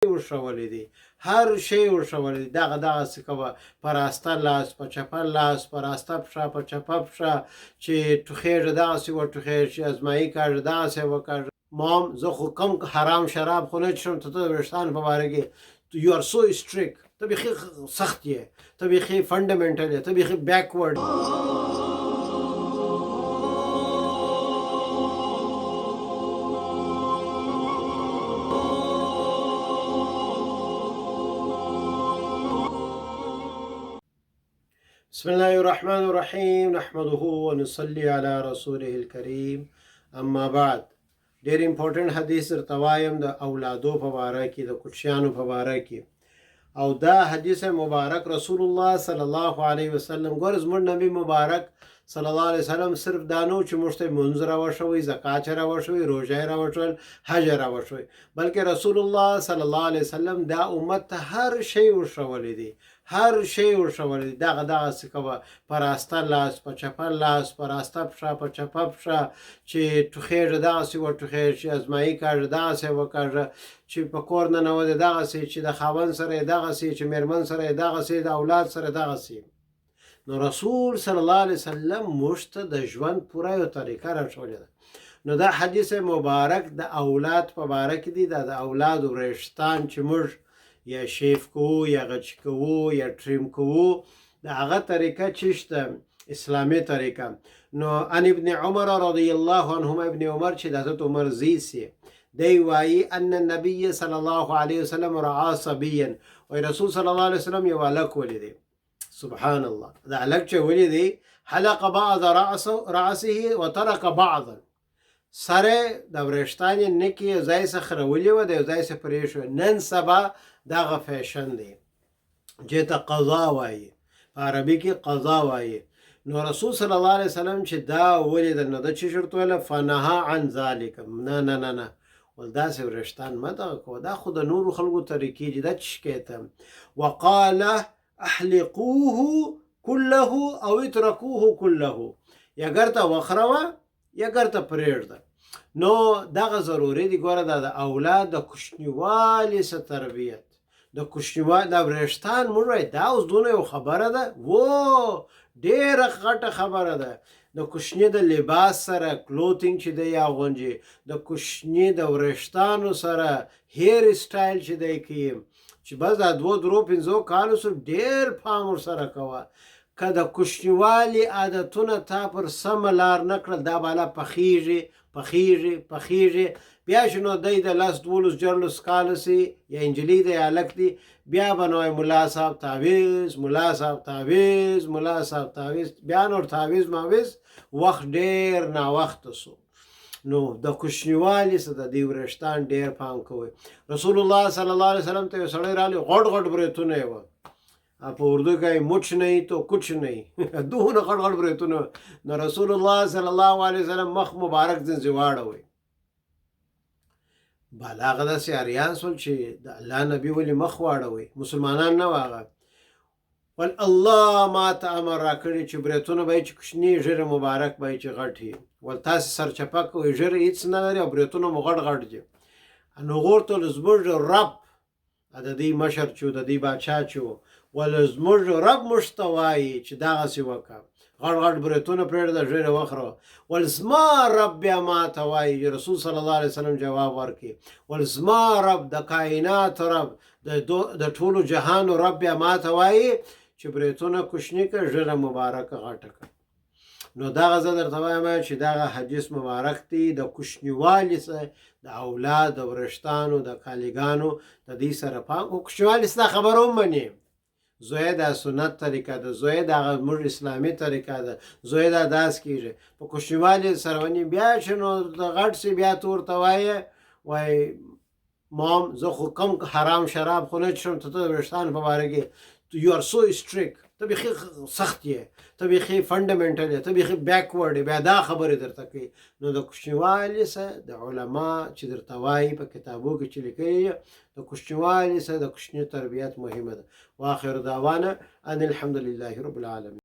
ورښولی دی، هر شی ورښولی دی. دغسې کوه په راسته لاس په چپه لاس، په راسته پښه په چپه پښه، چې ټوخېږه دغسې وټوخېږه، چې ازمایي کاږه دغسې وکاږه. مام زه خو کم حرام شراب خو نه څښم، ته د ویښتانو په باره کې یو آر سو سټریک، ته بیخي سخت یې، ته بیخي فنډامنټل یې، ته بیخي بیکورډ. بسم الله الرحمن الرحیم نحمده ونصلي على رسوله الكریم اما بعد. ډېر امپورټنټ حدیث درته وایم د اولادو په باره کې، د کوچیانو په باره کې. او دا حدیث مبارک رسول الله صلی الله علیه وسلم، ګوره زموږ نبی مبارک صلی الله علیه وسلم صرف دا نه چې موږ ته مونځ راوښوي، زکات یې راوښوي، روژه یې راوښول، حج یې راوښوي، بلکې رسول الله صلی الله علیه وسلم دا امت ته هر شی ورښولی دی، هر شی ورښولی دی. دغسې کوه په راسته لاس په چپه لاس، په راسته پښه په چپه پښه، چې ټوخېږه دغسې وټوخېږه، چې ازمایي کاږه دغسې وکاږه، چې په کور ننوځې دغسې، چې د خاوند سره یې دغسې، چې مېرمن سره یې دغسې، د اولاد سره دغسې. نو رسول صلی الله علیه وسلم موږ ته د ژوند پوره یو طریقه راښولې ده. نو دا حدیث مبارک د اولاد په باره کې دی. دا د اولاد وریښتان چې موږ یا شیف کوو یا غچ کوو یا ټریم کوو، د هغه طریقه چې شته اسلامي طریقه. نو ان ابن عمر رضی الله عنهما، ابن عمر چې د حضرت عمر زوی سي، دی وایي ان النبي صلی الله علیه وسلم رعا صبیا، وایي رسول صلی الله علیه وسلم یو هلک ولیدی. سبحان الله، دا هلک چې ولیدی حلق بعض رأسه وترک بعضا، سره د وریښتان یې نکې یو ځای څخه راولې وه، د یو ځای څخه پرېښوه. نن سبا دغه فیشن دی، چې ته قضا وایي، په عربي کې قضا وایي. نو رسول صلی الله علیه وسلم چې دا ولیدل، نو ده چې شرط ویله فنها عن ذلک، نه نه نه نه، ول داسې وریښتان مه دغه کوه، دا خو د نورو خلکو طریقې دي، دا څه شکایته. وقاله احلقوه كله او اتركوه كله، یا ګرته وخروه یا ګرته پرېږده. نو دغه ضروري دی. ګوره دا د اولاد د کوچنیوالي څخه تربیت، د کوچنیوالي دا وریښتان موږ وایي دا اوس دونه یو خبره ده، و ډېره غټه خبره ده. د کوچني د لباس سره کلوتینګ چې دی اغوندي، د کوچني د وریښتانو سره هیر سټایل چې دی کوي، چې بس دا 2-3 کالو سره ډېر پام ورسره کوه. که د کوچنیوالي عادتونه تا پر سمه لار نه کړل، دا بالا پخیږي پخیږي پخیږي، بیا چې نو دی د 10-12 کاله سي، یا انجلۍ دی یا هلک دی، بیا به نو ملا صاحب تعویز، ملا صاحب تعویز، ملا صاحب تعویز، بیا نور تعویز ماویز، وخت ډېر ناوخته سو. نو د کوچنیوالي څخه د دې وریښتان ډېر پام کوئ. رسول الله صلی الله علیه وسلم ته یو سړی راغلی، غټ غټ بریتونه یې وه، په اردو کې مچ نہیں تو کچھ نہیں، دونه غټ غټ بریتونه. نو رسول الله صلی الله علیه وسلم مخ مبارک ځنځې واړوئ. بالا هغه داسې اریان سول چې د الله نبي ولې مخ واړوئ، مسلمانان نه واغه. ول الله ما ته امر راکړی چې بریتونه به یې چې کوچني، ژیره مبارک به یې چې غټ وي. ول تاسې سرچپه کوئ، ژیره هېڅ نه لري او بریتونه مو غټ غټ دي. نو غورته زموږ رب، د دې مشر چې د دې باچا چې و، ول زموږ رب موږ ته وایي چې دغسې وکړه، غټ غټ بریتونه پرېږده، ژیره وخوره. ول زما رب بیا ما ته وایي، رسول صلی الله علیه وسلم جواب ورکړي، ول زما رب د کائنات رب، د ټولو جهانو رب بیا ما ته وایي چې بریتونه کوچني کړه، ژیره مبارکه غټه کړه. نو دغه زه درته وایم چې دغه حدیث مبارک دی د کوچنیوالي څخه د اولاد د وریښتانو د کالیګانو د دې سره پام. کوچنیوالي ستا خبره ومني، زوی دا سنت طریقه ده، زوی دا زموږ اسلامي طریقه ده، زوی دا داس کېږي. په کوچنیوالي سره ونی، بیا چې نو د غټ سي بیا ته ورته وایي مام زه خو کم حرام شراب خو نه څښم، ته د وریښتانو په باره کې یو آر سو سټریک، ته بیخي سخت یې، ته بیخي فنډامنټل یې، ته بیخي بیکورډ یې، بیا دا خبرې درته کوي. نو د کوچنیوالي څخه د علما چې درته وایي په کتابو کې چې لیکلي، د کوچنیوالي څخه د کوچني تربیت مهمه ده. واخر دعوانا ان الحمد لله رب العالمین.